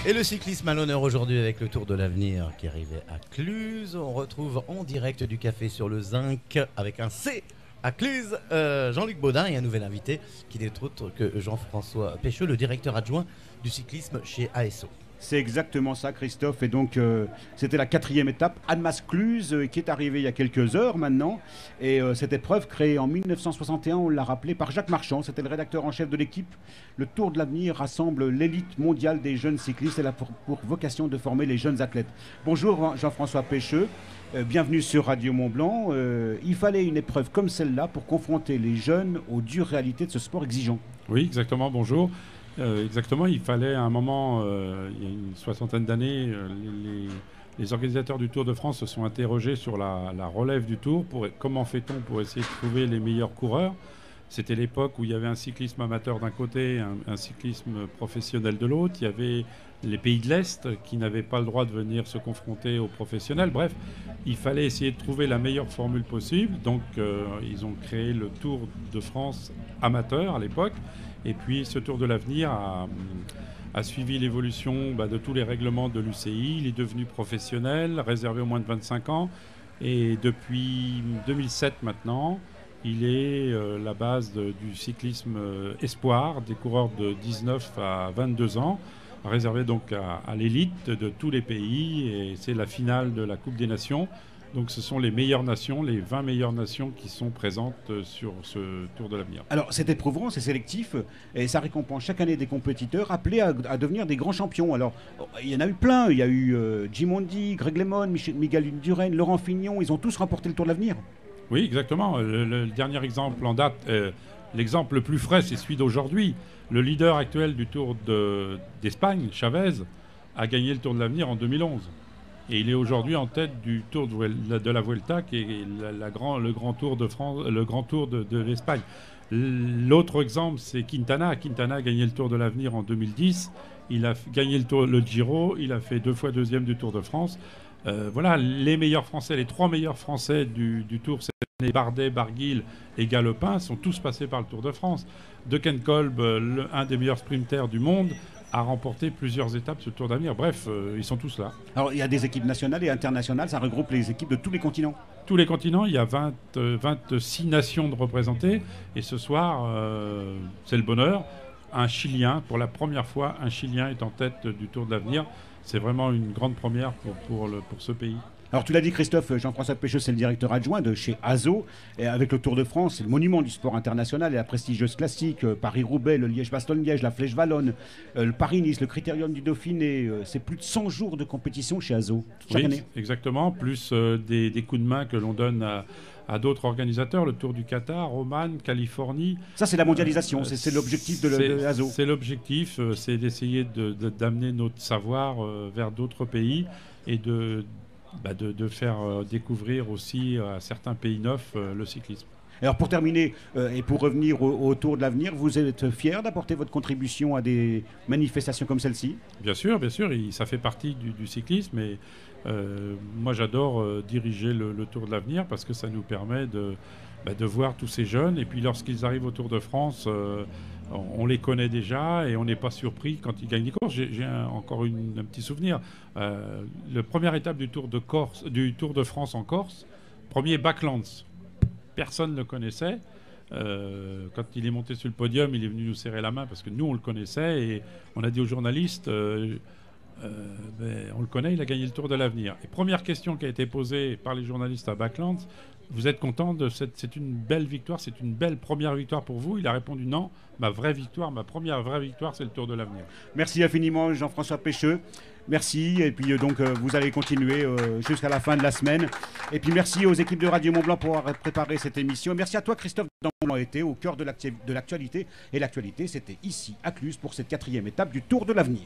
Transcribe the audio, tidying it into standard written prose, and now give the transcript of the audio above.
Et le cyclisme à l'honneur aujourd'hui avec le Tour de l'Avenir qui arrivait à Cluses. On retrouve en direct du Café sur le Zinc avec un C à Cluses, Jean-Luc Baudin et un nouvel invité qui n'est autre que Jean-François Pécheux, le directeur adjoint du cyclisme chez ASO. C'est exactement ça, Christophe. Et donc, c'était la 4e étape, Annemasse-Cluses, qui est arrivée il y a quelques heures maintenant. Et cette épreuve, créée en 1961, on l'a rappelé par Jacques Marchand, c'était le rédacteur en chef de l'équipe. Le Tour de l'Avenir rassemble l'élite mondiale des jeunes cyclistes. Elle a pour vocation de former les jeunes athlètes. Bonjour Jean-François Pécheux, bienvenue sur Radio Mont-Blanc. Il fallait une épreuve comme celle-là pour confronter les jeunes aux dures réalités de ce sport exigeant. Oui, exactement, bonjour. Exactement, il fallait à un moment, il y a une soixantaine d'années, les organisateurs du Tour de France se sont interrogés sur la relève du Tour. Comment fait-on pour essayer de trouver les meilleurs coureurs? C'était l'époque où il y avait un cyclisme amateur d'un côté, un cyclisme professionnel de l'autre. Il y avait les pays de l'Est qui n'avaient pas le droit de venir se confronter aux professionnels. Bref, il fallait essayer de trouver la meilleure formule possible. Donc, ils ont créé le Tour de France amateur à l'époque. Et puis, ce Tour de l'Avenir a suivi l'évolution de tous les règlements de l'UCI. Il est devenu professionnel, réservé aux moins de 25 ans. Et depuis 2007 maintenant, il est la base du cyclisme espoir, des coureurs de 19 à 22 ans, réservé donc à l'élite de tous les pays. Et c'est la finale de la Coupe des Nations. Donc ce sont les meilleures nations, les 20 meilleures nations qui sont présentes sur ce Tour de l'Avenir. Alors c'est éprouvant, c'est sélectif et ça récompense chaque année des compétiteurs appelés à devenir des grands champions. Alors il y en a eu plein, il y a eu Jim Mondi, Greg LeMond, Miguel Indurain, Laurent Fignon, ils ont tous remporté le Tour de l'Avenir. Oui, exactement. Le dernier exemple en date, l'exemple le plus frais, c'est celui d'aujourd'hui. Le leader actuel du Tour d'Espagne, Chavez, a gagné le Tour de l'Avenir en 2011. Et il est aujourd'hui en tête du Tour de la Vuelta, qui est le grand Tour de France, le grand Tour de l'Espagne. L'autre exemple, c'est Quintana. Quintana a gagné le Tour de l'Avenir en 2010. Il a gagné le Giro. Il a fait 2 fois deuxième du Tour de France. Voilà, les meilleurs Français, les 3 meilleurs Français du Tour cette année, Bardet, Barguil et Galopin, sont tous passés par le Tour de France. Dekenkolb, un des meilleurs sprinters du monde, a remporté plusieurs étapes sur le Tour d'Avenir. Bref, ils sont tous là. Alors, il y a des équipes nationales et internationales, ça regroupe les équipes de tous les continents. Tous les continents, il y a 26 nations de représentées. Et ce soir, c'est le bonheur. Un Chilien, pour la première fois, un Chilien est en tête du Tour de l'Avenir. C'est vraiment une grande première pour ce pays. Alors tu l'as dit Christophe, Jean-François Pécheux, c'est le directeur adjoint de chez ASO. Et avec le Tour de France, c'est le monument du sport international et la prestigieuse classique, Paris-Roubaix, le Liège-Bastogne-Liège, la Flèche Wallonne, le Paris-Nice, le Critérium du Dauphiné. C'est plus de 100 jours de compétition chez ASO chaque année. Exactement, plus des coups de main que l'on donne à d'autres organisateurs, le Tour du Qatar, Oman, Californie. Ça, c'est la mondialisation, c'est l'objectif de ASO. C'est l'objectif, c'est d'essayer d'amener notre savoir vers d'autres pays et de faire découvrir aussi à certains pays neufs le cyclisme. Alors pour terminer et pour revenir au Tour de l'Avenir, vous êtes fier d'apporter votre contribution à des manifestations comme celle-ci? Bien sûr, ça fait partie du cyclisme et moi j'adore diriger le Tour de l'Avenir parce que ça nous permet de voir tous ces jeunes et puis lorsqu'ils arrivent au Tour de France, on les connaît déjà et on n'est pas surpris quand ils gagnent des courses. J'ai encore un petit souvenir. La première étape du Tour de France en Corse, premier Backlands. Personne ne le connaissait. Quand il est monté sur le podium, il est venu nous serrer la main parce que nous, on le connaissait. Et on a dit aux journalistes, on le connaît, il a gagné le Tour de l'Avenir. Et première question qui a été posée par les journalistes à Backlands, vous êtes content c'est une belle victoire, c'est une belle première victoire pour vous? Il a répondu non, ma première vraie victoire, c'est le Tour de l'Avenir. Merci infiniment Jean-François Pécheux. Merci, et puis donc vous allez continuer jusqu'à la fin de la semaine. Et puis merci aux équipes de Radio Mont-Blanc pour avoir préparé cette émission. Merci à toi Christophe d'avoir été au cœur de l'actualité. Et l'actualité, c'était ici à Cluses pour cette 4e étape du Tour de l'Avenir.